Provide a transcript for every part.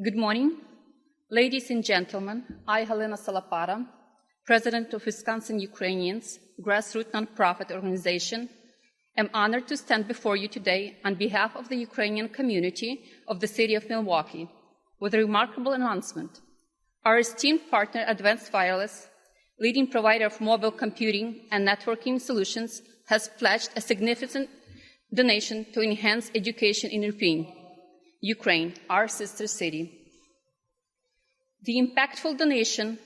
Good morning, ladies and gentlemen. I, Helena Salapara, President of Wisconsin Ukrainians, grassroots nonprofit organization, am honored to stand before you today on behalf of the Ukrainian community of the city of Milwaukee with a remarkable announcement. Our esteemed partner, Advanced Wireless, leading provider of mobile computing and networking solutions, has pledged a significant donation to enhance education in Irpin, Ukraine, our sister city. The impactful donation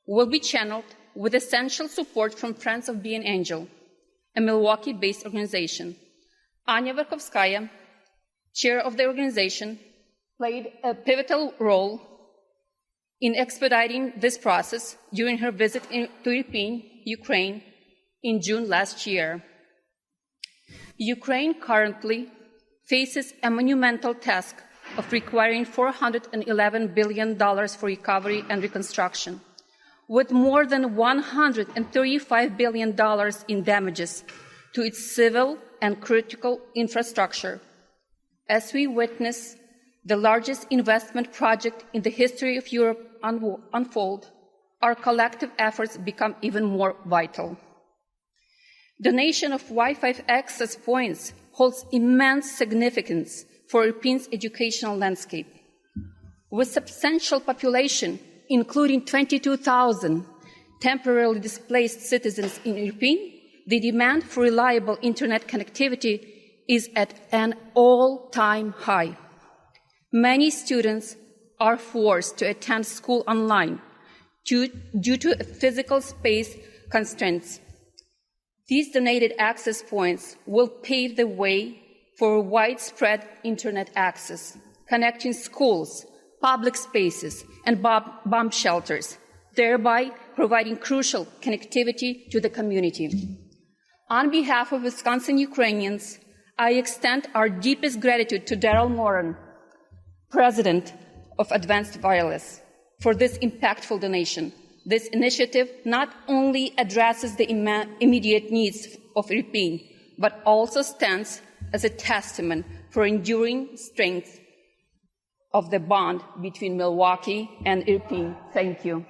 will be channeled with essential support from Friends of Being Angel, a Milwaukee-based organization. Anya Verkhovskaya, chair of the organization, played a pivotal role in expediting this process during her visit to Irpin, Ukraine, in June last year. Ukraine currently faces a monumental task of requiring $411 billion for recovery and reconstruction, with more than $135 billion in damages to its civil and critical infrastructure. As we witness the largest investment project in the history of Europe unfold, our collective efforts become even more vital. Donation of Wi-Fi access points holds immense significance for Irpin's educational landscape. With substantial population, including 22,000 temporarily displaced citizens in Irpin, the demand for reliable internet connectivity is at an all-time high. Many students are forced to attend school online due to physical space constraints. These donated access points will pave the way for widespread internet access, connecting schools, public spaces, and bomb shelters, thereby providing crucial connectivity to the community. On behalf of Wisconsin Ukrainians, I extend our deepest gratitude to Daryl Moran, President of Advanced Wireless, for this impactful donation. This initiative not only addresses the immediate needs of Irpin, but also stands as a testament for enduring strength of the bond between Milwaukee and Irpin. Thank you.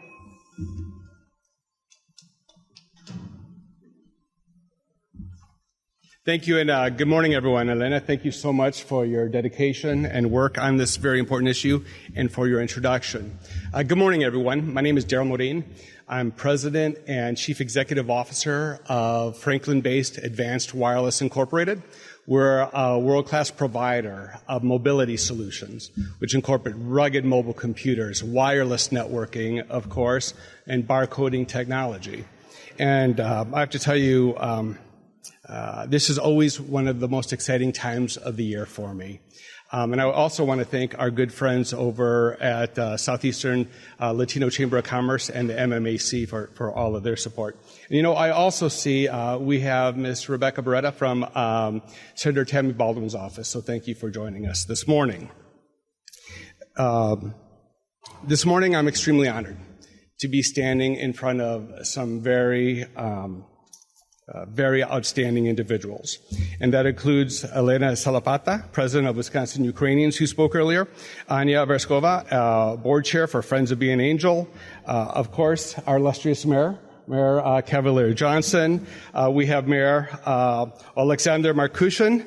Thank you, and good morning, everyone. Elena, thank you so much for your dedication and work on this very important issue and for your introduction. Good morning, everyone. My name is Daryl Modine. I'm President and Chief Executive Officer of Franklin-based Advanced Wireless Incorporated. We're a world-class provider of mobility solutions, which incorporate rugged mobile computers, wireless networking, of course, and barcoding technology. And I have to tell you, this is always one of the most exciting times of the year for me. And I also want to thank our good friends over at Southeastern Latino Chamber of Commerce and the MMAC for all of their support. And, you know, I also see we have Ms. Rebecca Beretta from Senator Tammy Baldwin's office, so thank you for joining us this morning. This morning I'm extremely honored to be standing in front of some very outstanding individuals. And that includes Elena Salapata, President of Wisconsin Ukrainians, who spoke earlier, Anya Verskova, Board Chair for Friends of Being Angel, of course, our illustrious Mayor Cavalier Johnson. We have Mayor Alexander Markushin,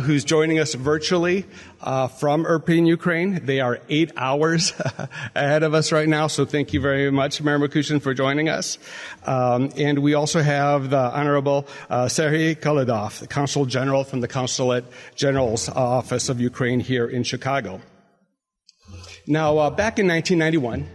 who's joining us virtually from Irpin, Ukraine. They are 8 hours ahead of us right now, so thank you very much, Mayor Markushin, for joining us. And we also have the Honorable Serhiy Kolodov, the Consul General from the Consulate General's Office of Ukraine here in Chicago. Now, back in 1991,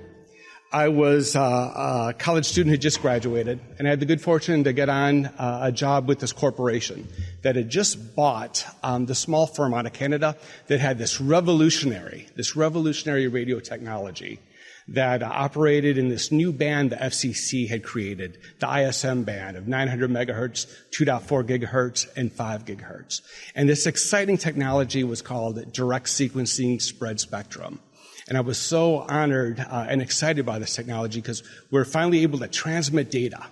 I was a college student who just graduated, and I had the good fortune to get on a job with this corporation that had just bought the small firm out of Canada that had this revolutionary radio technology that operated in this new band the FCC had created, the ISM band of 900 megahertz, 2.4 gigahertz, and 5 gigahertz. And this exciting technology was called direct sequencing spread spectrum. And I was so honored and excited by this technology because we're finally able to transmit data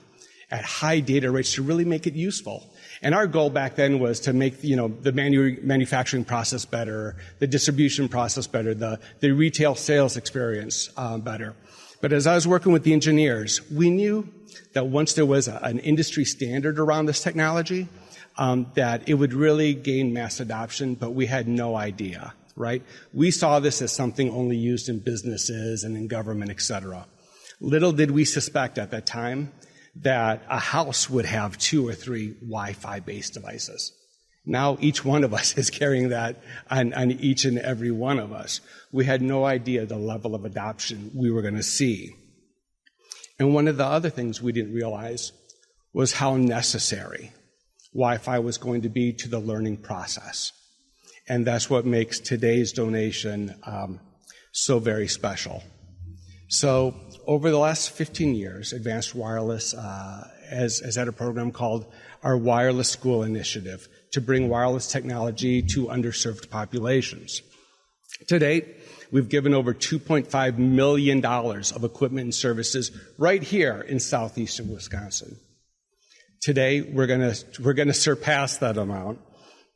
at high data rates to really make it useful. And our goal back then was to make, the manufacturing process better, the distribution process better, the retail sales experience better. But as I was working with the engineers, we knew that once there was an industry standard around this technology, that it would really gain mass adoption, but we had no idea, right? We saw this as something only used in businesses and in government, et cetera. Little did we suspect at that time that a house would have 2 or 3 Wi-Fi-based devices. Now each one of us is carrying that on each and every one of us. We had no idea the level of adoption we were going to see. And one of the other things we didn't realize was how necessary Wi-Fi was going to be to the learning process. And that's what makes today's donation so very special. So over the last 15 years, Advanced Wireless has had a program called our Wireless School Initiative to bring wireless technology to underserved populations. To date, we've given over $2.5 million of equipment and services right here in southeastern Wisconsin. Today, we're going to surpass that amount.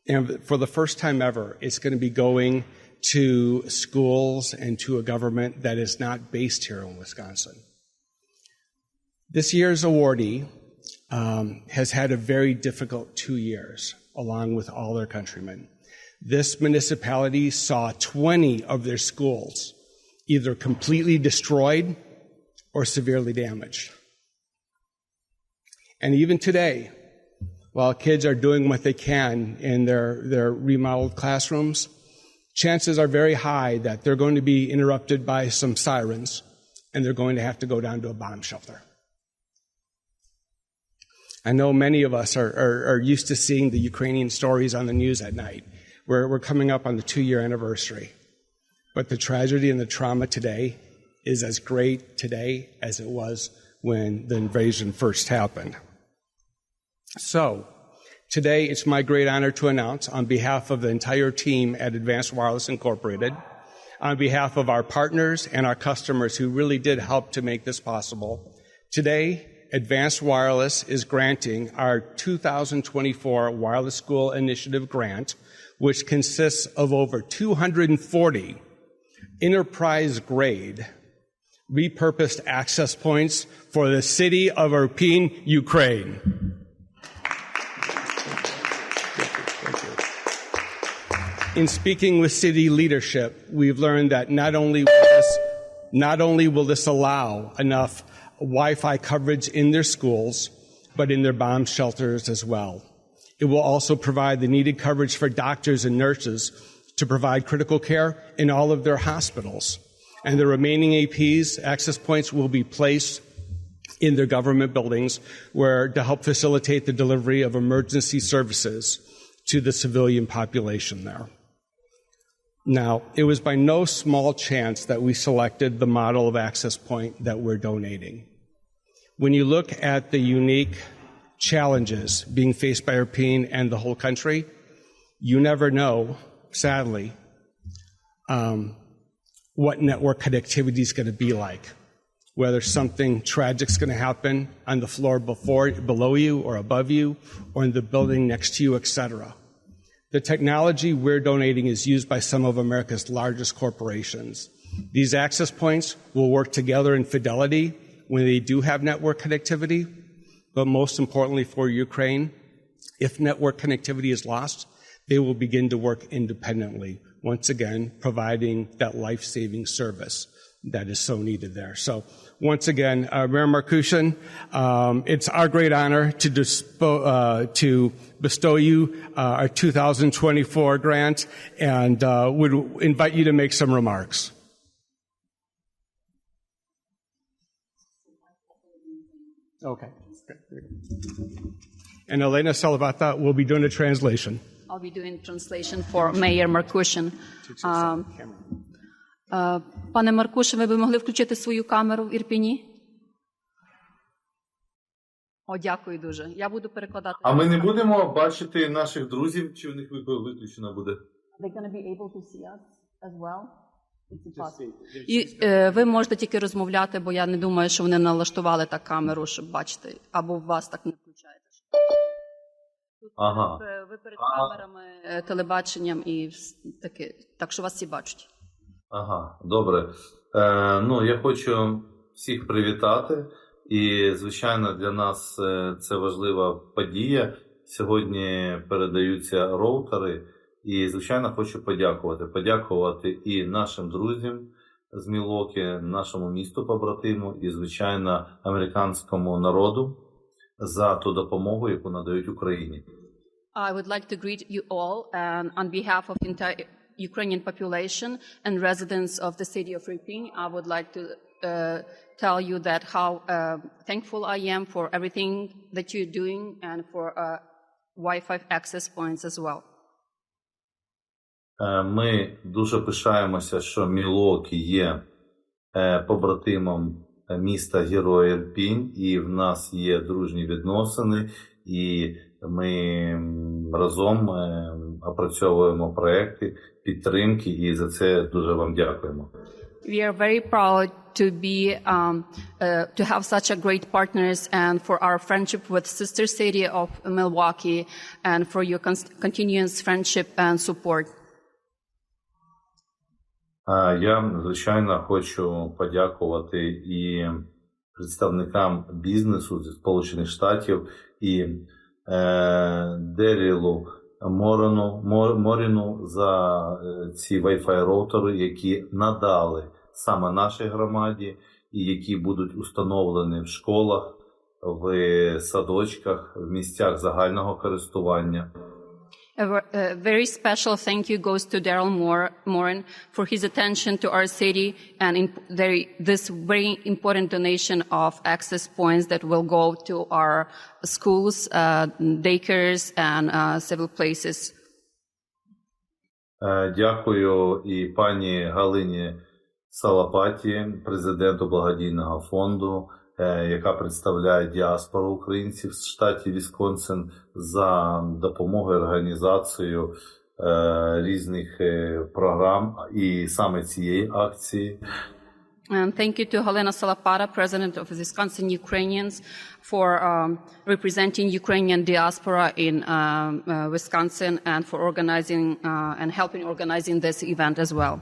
And for the first time ever, it's going to be going to schools and to a government that is not based here in Wisconsin. This year's awardee has had a very difficult 2 years, along with all their countrymen. This municipality saw 20 of their schools either completely destroyed or severely damaged. And even today, while kids are doing what they can in their remodeled classrooms, chances are very high that they're going to be interrupted by some sirens, and they're going to have to go down to a bomb shelter. I know many of us are used to seeing the Ukrainian stories on the news at night. We're coming up on the 2-year anniversary. But the tragedy and the trauma today is as great today as it was when the invasion first happened. So, today it's my great honor to announce, on behalf of the entire team at Advanced Wireless Incorporated, on behalf of our partners and our customers who really did help to make this possible, today Advanced Wireless is granting our 2024 Wireless School Initiative grant, which consists of over 240 enterprise-grade repurposed access points for the city of Irpin, Ukraine. In speaking with city leadership, we've learned that not only will this allow enough Wi-Fi coverage in their schools, but in their bomb shelters as well. It will also provide the needed coverage for doctors and nurses to provide critical care in all of their hospitals. And the remaining APs, access points, will be placed in their government buildings to help facilitate the delivery of emergency services to the civilian population there. Now, it was by no small chance that we selected the model of access point that we're donating. When you look at the unique challenges being faced by Irpin and the whole country, you never know, sadly, what network connectivity is going to be like. Whether something tragic is going to happen on the floor below you or above you or in the building next to you, etc. The technology we're donating is used by some of America's largest corporations. These access points will work together in fidelity when they do have network connectivity, but most importantly for Ukraine, if network connectivity is lost, they will begin to work independently, once again providing that life-saving service that is so needed there. So once again, Mayor Markushin, it's our great honor to bestow you our 2024 grant, and would invite you to make some remarks. Okay. And Elena Salavata will be doing a translation. I'll be doing translation for Mayor Markushin. Пане Маркуше, ви б могли включити свою камеру в Ірпіні? О, дякую дуже. Я буду перекладати. А ми не будемо бачити наших друзів, чи в них виключено буде? They're going to be able to see us as well? І ви можете тільки розмовляти, бо я не думаю, що вони налаштували так камеру, щоб бачити, або у вас так не включаєте. Ага. Ви перед камерами, телебаченням і таке, так що вас всі бачать. Ага, добре. Ну, я хочу всіх привітати. І, звичайно, для нас це важлива подія. Сьогодні передаються роутери. І, звичайно, хочу подякувати. Подякувати і нашим друзям з Мілуокі, нашому місту побратиму, і, звичайно, американському народу за ту допомогу, яку надають Україні. I would like to greet you all and on behalf of the entire Ukrainian population and residents of the city of Irpin, I would like to tell you that how thankful I am for everything that you're doing and for Wi-Fi access points as well. Ми дуже пишаємося, що Мілуокі є побратимом міста Героя Ірпінь, і в нас є дружні відносини, і ми разом опрацьовуємо проекти підтримки, і за це дуже вам дякуємо. We are very proud to be to have such a great partners and for our friendship with sister city of Milwaukee and for your continuous friendship and support. Я, звичайно, хочу подякувати і представникам бізнесу зі Сполучених Штатів, і Дерілу Моріну за ці Wi-Fi роутери, які надали саме нашій громаді, і які будуть установлені в школах, в садочках, в місцях загального користування. A very special thank you goes to Daryl Morin for his attention to our city and this very important donation of access points that will go to our schools, daycares, and several places. Дякую і пані Галині Салапаті, президенту благодійного фонду, яка представляє діаспору українців з штатів Вісконсин, за допомогою організацією різних програм і саме цієї акції. And thank you to Helena Salapata, president of Wisconsin Ukrainians, for representing Ukrainian diaspora in Wisconsin and for organizing and helping organizing this event as well.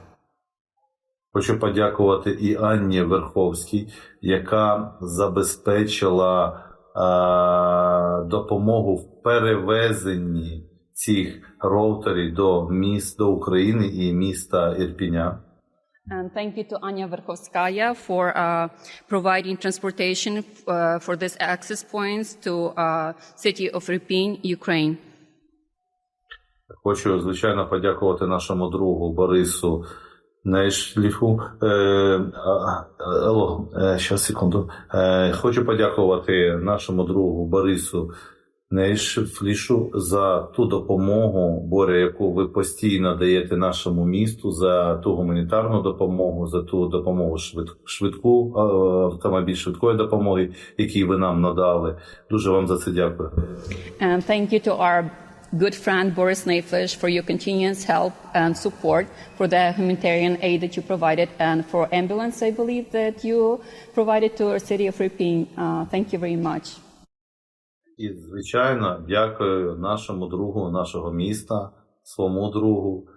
Хочу подякувати і Анні Верховській, яка забезпечила допомогу в перевезенні цих роутерів до міст, до України і міста Ірпіня. And thank you to Anya Verkhovskaya for providing transportation for these access points to city of Irpin, Ukraine. Хочу, звичайно, подякувати нашому другу Борису Нейшліфу. Секунду. Хочу подякувати нашому другу Борису Нейшлішу за ту допомогу, Боря, яку ви постійно даєте нашому місту, за ту гуманітарну допомогу, за ту допомогу швидку, автомобіль швидкої допомоги, який ви нам надали. Дуже вам за це дякую. And thank you to our good friend Boris Neiflish for your continuous help and support for the humanitarian aid that you provided and for ambulance, I believe, that you provided to our city of Irpin. Thank you very much. І, звичайно, дякую нашому другу, нашого міста, своєму другу,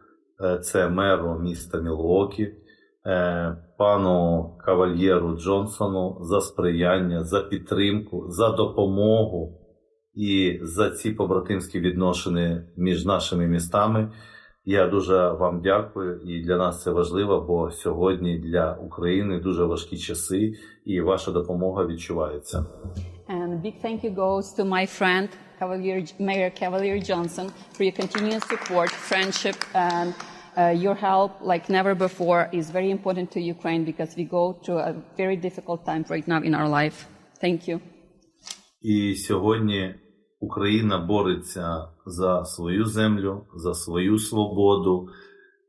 це меру міста Мілуокі, пану Кавальєру Джонсону за сприяння, за підтримку, за допомогу і за ці побратимські відносини між нашими містами. Я дуже вам дякую, і для нас це важливо, бо сьогодні для України дуже важкі часи, і ваша допомога відчувається. And big thank you goes to my friend, Mayor Cavalier Johnson, for your continuous support, friendship, and your help like never before is very important to Ukraine because we go through a very difficult time right now in our life. Thank you. І сьогодні Україна бореться за свою землю, за свою свободу.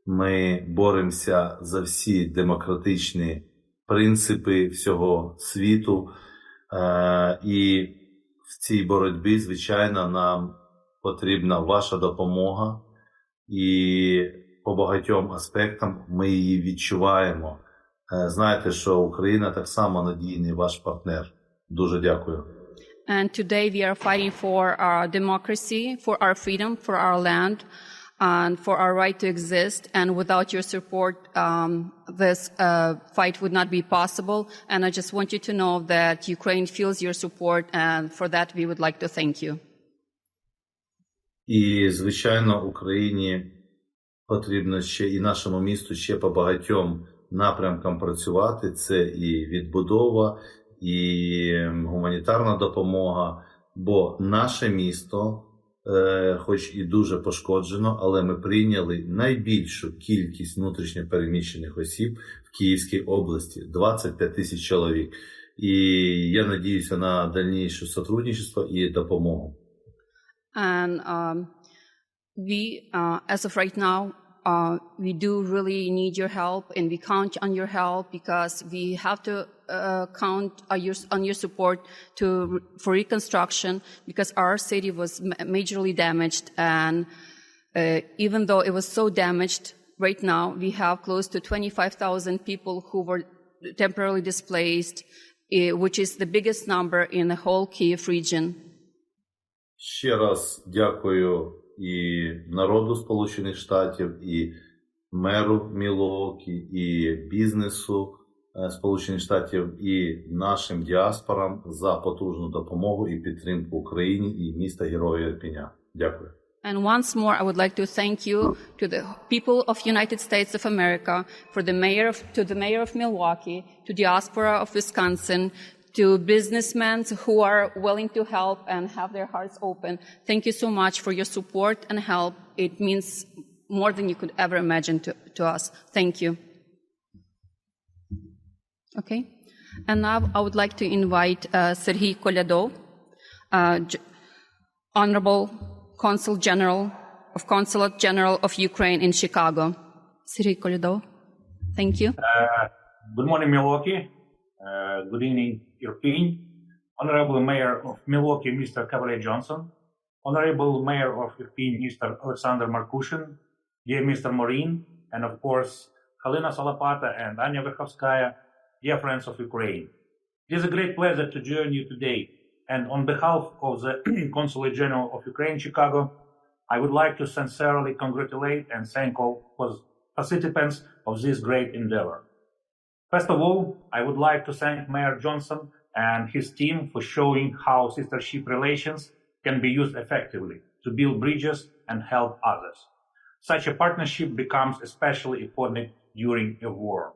Ми боремося за всі демократичні принципи всього світу. І в цій боротьбі, звичайно, нам потрібна ваша допомога. І по багатьом аспектам ми її відчуваємо. Знаєте, що Україна так само надійний ваш партнер. Дуже дякую. And today we are fighting for our democracy, for our freedom, for our land, and for our right to exist. And without your support, this fight would not be possible. And I just want you to know that Ukraine feels your support, and for that we would like to thank you. І, звичайно, Україні потрібно ще і нашому місту ще по багатьом напрямкам працювати. Це і відбудова, і гуманітарна допомога, бо наше місто, хоч і дуже пошкоджено, але ми прийняли найбільшу кількість внутрішньо переміщених осіб в Київській області – 25 тисяч чоловік. І я надіюся на дальніше сотрудничество і допомогу. And we, as of right now, we do really need your help, and we count on your help because we have to count on your support for reconstruction, because our city was majorly damaged. And even though it was so damaged, right now we have close to 25,000 people who were temporarily displaced, which is the biggest number in the whole Kyiv region. Ще раз дякую і народу Сполучених Штатів, і меру Мілуокі, і бізнесу Сполучених Штатів, і нашим діаспорам за потужну допомогу і підтримку Україні і міста Героя Ірпеня. Дякую. And once more, I would like to thank you to the people of United States of America, to the mayor of Milwaukee, to diaspora of Wisconsin, to businessmen who are willing to help and have their hearts open. Thank you so much for your support and help. It means more than you could ever imagine to us. Thank you. Okay. And now I would like to invite Serhiy Kolyadov, Honorable Consul General of Consulate General of Ukraine in Chicago. Serhiy Kolyadov, thank you. Good morning, Milwaukee. Good evening, Irpin. Honorable Mayor of Milwaukee, Mr. Cavalier Johnson. Honorable Mayor of Irpin, Mr. Alexander Markushin. Dear Mr. Morin, and of course, Halina Salapata and Anya Verkhovskaya, dear friends of Ukraine. It is a great pleasure to join you today. And on behalf of the Consulate General of Ukraine, Chicago, I would like to sincerely congratulate and thank all participants of this great endeavor. First of all, I would like to thank Mayor Johnson and his team for showing how sistership relations can be used effectively to build bridges and help others. Such a partnership becomes especially important during a war.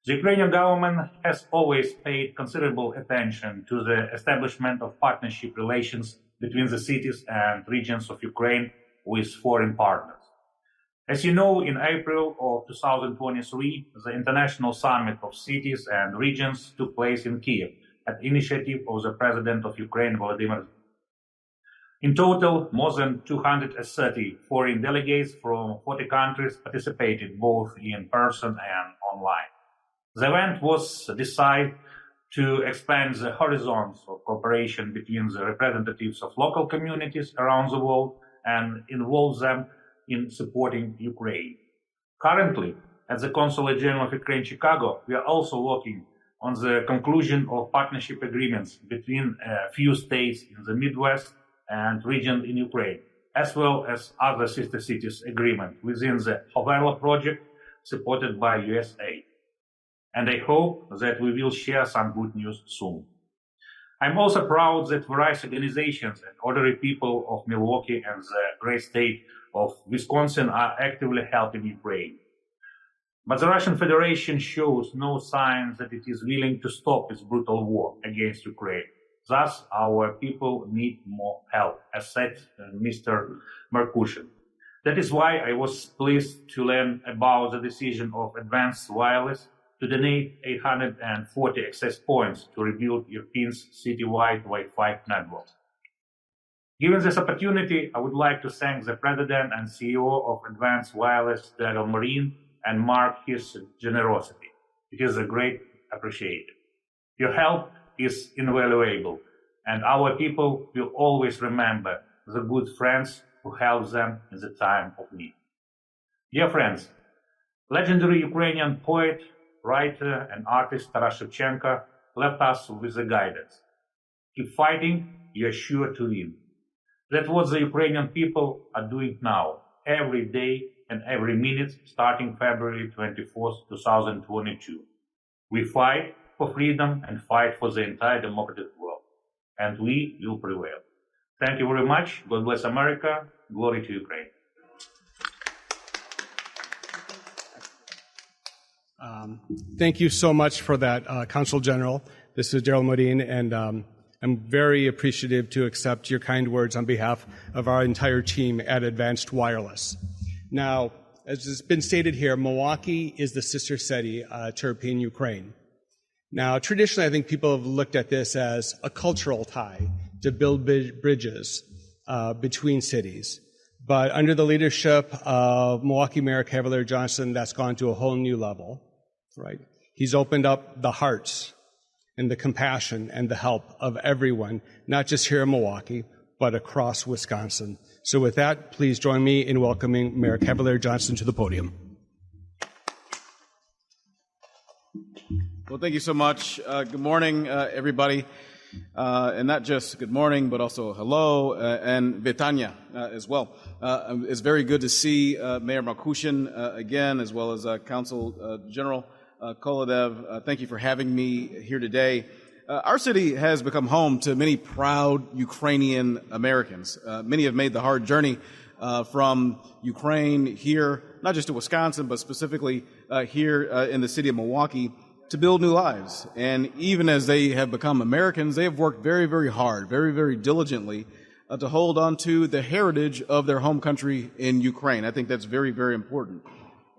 The Ukrainian government has always paid considerable attention to the establishment of partnership relations between the cities and regions of Ukraine with foreign partners. As you know, in April of 2023, the International Summit of Cities and Regions took place in Kyiv at initiative of the President of Ukraine, Volodymyr. In total, more than 230 foreign delegates from 40 countries participated both in person and online. The event was designed to expand the horizons of cooperation between the representatives of local communities around the world and involve them in supporting Ukraine. Currently, at the Consulate General of Ukraine, Chicago, we are also working on the conclusion of partnership agreements between a few states in the Midwest and region in Ukraine, as well as other sister cities agreement within the Hoverla project supported by US aid. And I hope that we will share some good news soon. I'm also proud that various organizations and ordinary people of Milwaukee and the great state of Wisconsin are actively helping Ukraine. But the Russian Federation shows no signs that it is willing to stop its brutal war against Ukraine. Thus, our people need more help, as said Mr. Markushin. That is why I was pleased to learn about the decision of Advanced Wireless to donate 840 access points to rebuild Irpin's citywide Wi-Fi network. Given this opportunity, I would like to thank the President and CEO of Advanced Wireless, Daryl Morin, and mark his generosity. It is a great appreciation. Your help is invaluable, and our people will always remember the good friends who helped them in the time of need. Dear friends, legendary Ukrainian poet, writer, and artist Taras Shevchenko left us with a guidance. Keep fighting, you are sure to win. That's what the Ukrainian people are doing now, every day and every minute, starting February 24th, 2022. We fight for freedom and fight for the entire democratic world, and we will prevail. Thank you very much. God bless America. Glory to Ukraine. Thank you so much for that, Consul General. This is Daryl Modine, and I'm very appreciative to accept your kind words on behalf of our entire team at Advanced Wireless. Now, as has been stated here, Milwaukee is the sister city to Irpin, Ukraine. Now, traditionally, I think people have looked at this as a cultural tie to build bridges between cities. But under the leadership of Milwaukee Mayor Cavalier Johnson, that's gone to a whole new level, right? He's opened up the hearts and the compassion and the help of everyone, not just here in Milwaukee, but across Wisconsin. So with that, please join me in welcoming Mayor Cavalier Johnson to the podium. Well, thank you so much. Good morning, everybody. And not just good morning, but also hello, and Vitanya as well. It's very good to see Mayor Markushin again, as well as Consul General Kolodev. Thank you for having me here today. Our city has become home to many proud Ukrainian Americans. Many have made the hard journey from Ukraine here, not just to Wisconsin, but specifically here in the city of Milwaukee, to build new lives. And even as they have become Americans, they have worked very, very hard, very, very diligently to hold on to the heritage of their home country in Ukraine. I think that's very, very important.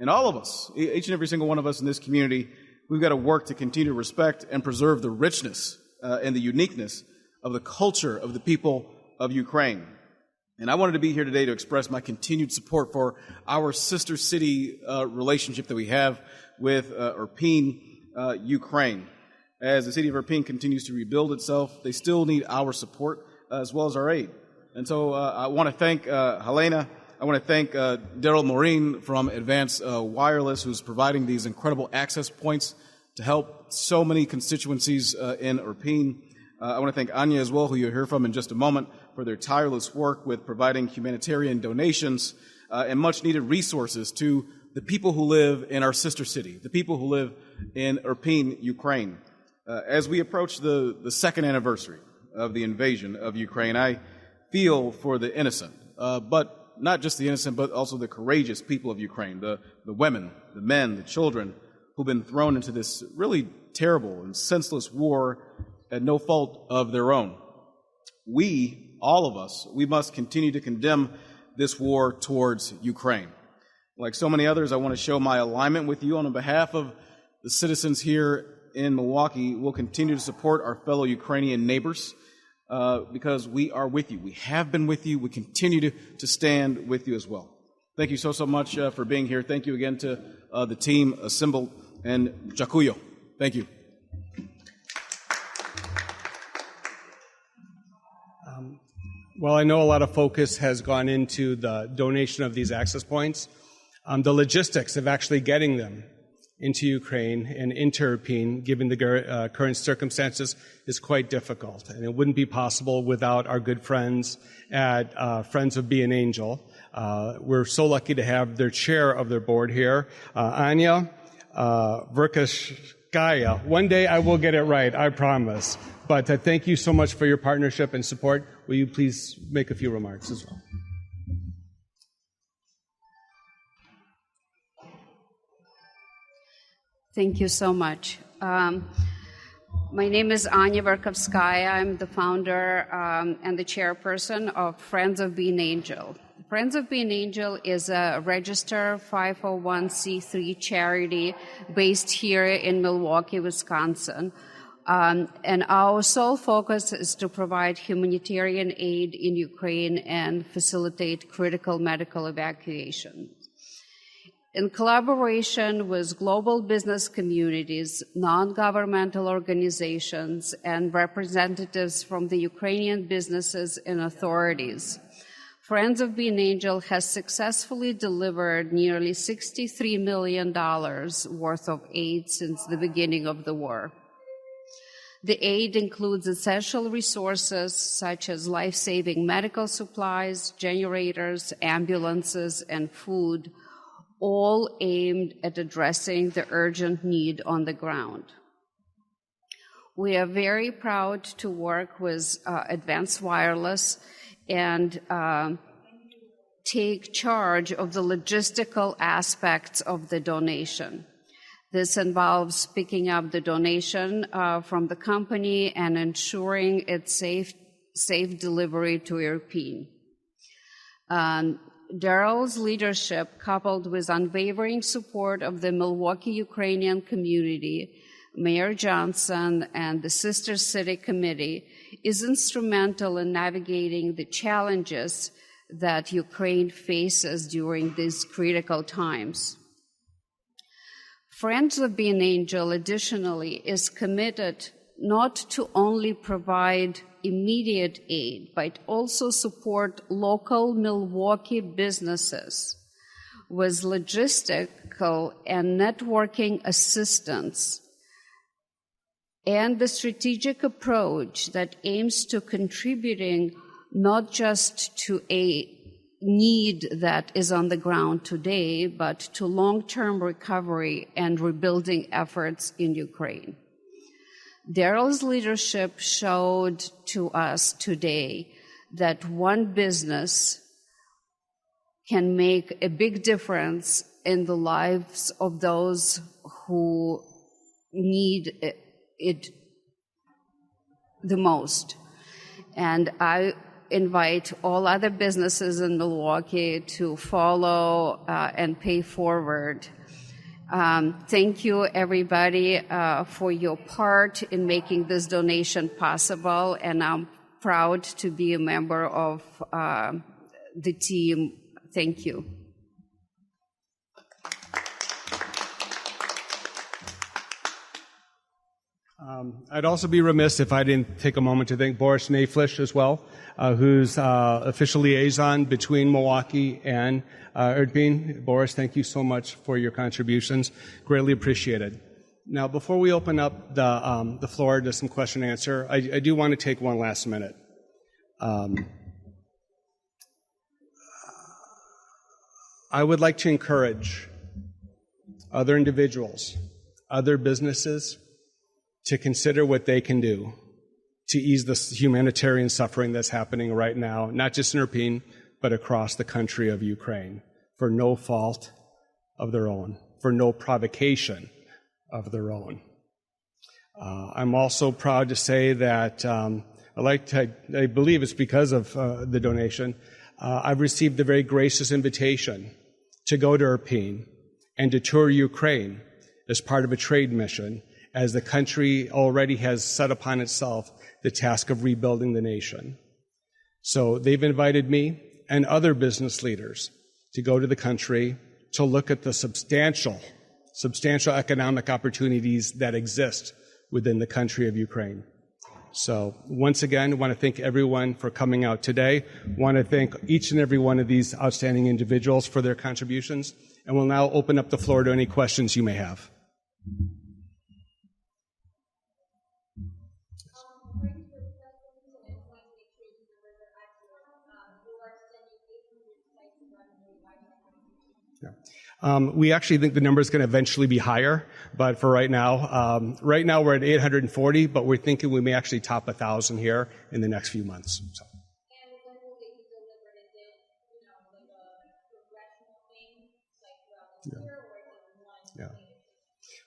And all of us, each and every single one of us in this community, we've got to work to continue to respect and preserve the richness and the uniqueness of the culture of the people of Ukraine. And I wanted to be here today to express my continued support for our sister city relationship that we have with Irpin, Ukraine. As the city of Irpin continues to rebuild itself, they still need our support as well as our aid. And so I want to thank Helena. I want to thank Daryl Maureen from Advanced Wireless, who's providing these incredible access points to help so many constituencies in Irpin. I want to thank Anya as well, who you'll hear from in just a moment, for their tireless work with providing humanitarian donations and much-needed resources to the people who live in our sister city, the people who live in Irpin, Ukraine. As we approach the second anniversary of the invasion of Ukraine, I feel for the innocent, but not just the innocent, but also the courageous people of Ukraine, the women, the men, the children who've been thrown into this really terrible and senseless war at no fault of their own. We, all of us, we must continue to condemn this war towards Ukraine. Like so many others, I want to show my alignment with you on behalf of the citizens here in Milwaukee. We'll continue to support our fellow Ukrainian neighbors because we are with you. We have been with you. We continue to stand with you as well. Thank you so much for being here. Thank you again to the team assembled, and Jakuyo. Thank you. Well, I know a lot of focus has gone into the donation of these access points. The logistics of actually getting them into Ukraine and into Irpin, given the current circumstances, is quite difficult. And it wouldn't be possible without our good friends at Friends of Be an Angel. We're so lucky to have their chair of their board here, Anya Verkashkaya. One day I will get it right, I promise. But thank you so much for your partnership and support. Will you please make a few remarks as well? Thank you so much. My name is Anya Verkhovskaya. I'm the founder and the chairperson of Friends of Be an Angel. Friends of Be an Angel is a registered 501c3 charity based here in Milwaukee, Wisconsin. And our sole focus is to provide humanitarian aid in Ukraine and facilitate critical medical evacuation. In collaboration with global business communities, non-governmental organizations, and representatives from the Ukrainian businesses and authorities, Friends of Be an Angel has successfully delivered nearly $63 million worth of aid since the beginning of the war. The aid includes essential resources such as life-saving medical supplies, generators, ambulances, and food, all aimed at addressing the urgent need on the ground. We are very proud to work with Advanced Wireless and take charge of the logistical aspects of the donation. This involves picking up the donation from the company and ensuring its safe delivery to Irpin. Daryl's leadership, coupled with unwavering support of the Milwaukee Ukrainian community, Mayor Johnson, and the Sister City Committee, is instrumental in navigating the challenges that Ukraine faces during these critical times. Friends of Being Angel, additionally, is committed not to only provide immediate aid, but also support local Milwaukee businesses with logistical and networking assistance and the strategic approach that aims to contributing not just to a need that is on the ground today, but to long-term recovery and rebuilding efforts in Ukraine. Daryl's leadership showed to us today that one business can make a big difference in the lives of those who need it the most. And I invite all other businesses in Milwaukee to follow and pay forward. Thank you, everybody, for your part in making this donation possible, and I'm proud to be a member of the team. Thank you. I'd also be remiss if I didn't take a moment to thank Boris Naflish as well, who's official liaison between Milwaukee and Irpin. Boris, thank you so much for your contributions. Greatly appreciated. Now, before we open up the floor to some question and answer, I do want to take one last minute. I would like to encourage other individuals, other businesses, to consider what they can do to ease the humanitarian suffering that's happening right now, not just in Irpin, but across the country of Ukraine, for no fault of their own, for no provocation of their own. I'm also proud to say that I believe it's because of the donation, I've received a very gracious invitation to go to Irpin and to tour Ukraine as part of a trade mission, as the country already has set upon itself the task of rebuilding the nation. So they've invited me and other business leaders to go to the country to look at the substantial economic opportunities that exist within the country of Ukraine. So once again, I want to thank everyone for coming out today. I want to thank each and every one of these outstanding individuals for their contributions. And we'll now open up the floor to any questions you may have. We actually think the number is going to eventually be higher, but for right now we're at 840, but we're thinking we may actually top 1,000 here in the next few months. So. And when will they be delivered? Is it, like a progressional thing, like throughout the year, or is it one? Yeah.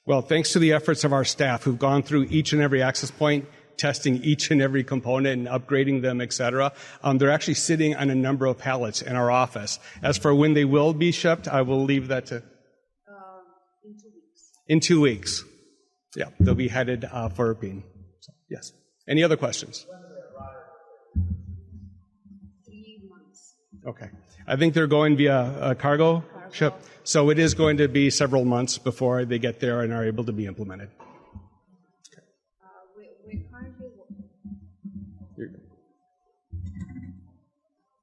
Well, thanks to the efforts of our staff who've gone through each and every access point, testing each and every component and upgrading them, et cetera. They're actually sitting on a number of pallets in our office. As for when they will be shipped, I will leave that to... In 2 weeks. In 2 weeks. Yeah, they'll be headed for Irpin. So, yes. Any other questions? 3 months. Okay. I think they're going via a cargo ship. So it is going to be several months before they get there and are able to be implemented.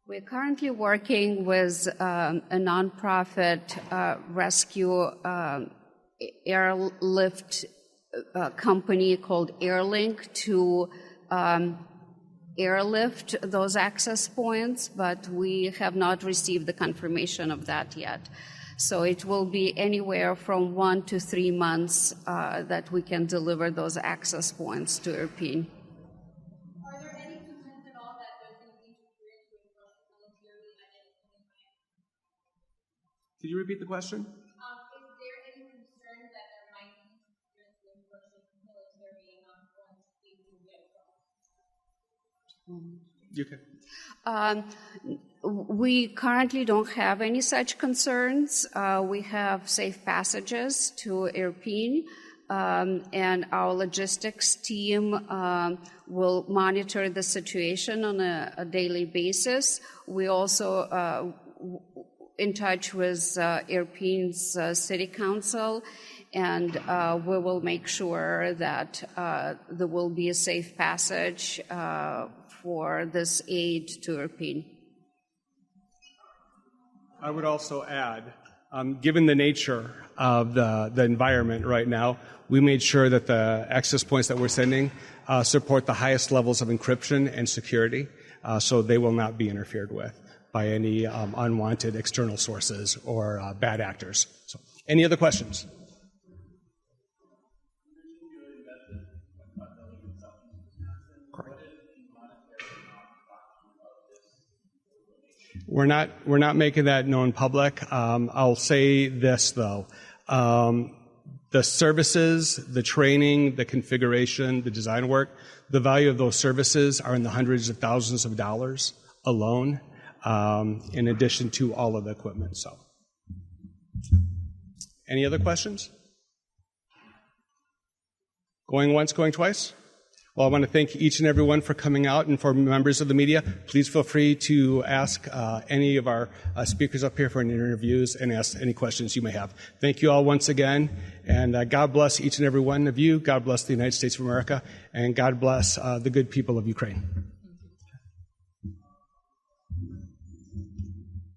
We're currently working with a nonprofit rescue airlift company called Airlink to airlift those access points, but we have not received the confirmation of that yet. So it will be anywhere from 1 to 3 months that we can deliver those access points to Irpin. Are there any concerns at all that there's going to be interference with Russian military identity? Could you repeat the question? Is there any concern that there might be interference with Russian military once things will get across? You can. We currently don't have any such concerns. We have safe passages to Irpin, and our logistics team will monitor the situation on a daily basis. We also in touch with Irpin's city council, and we will make sure that there will be a safe passage for this aid to Irpin. I would also add, given the nature of the environment right now, we made sure that the access points that we're sending support the highest levels of encryption and security, so they will not be interfered with by any unwanted external sources or bad actors. So, any other questions? We're not making that known public. I'll say this though. The services, the training, the configuration, the design work, the value of those services are in the hundreds of thousands of dollars alone, in addition to all of the equipment. So, any other questions? Going once, going twice? Well, I want to thank each and every one for coming out, and for members of the media, please feel free to ask any of our speakers up here for any interviews and ask any questions you may have. Thank you all once again, and God bless each and every one of you. God bless the United States of America, and God bless the good people of Ukraine.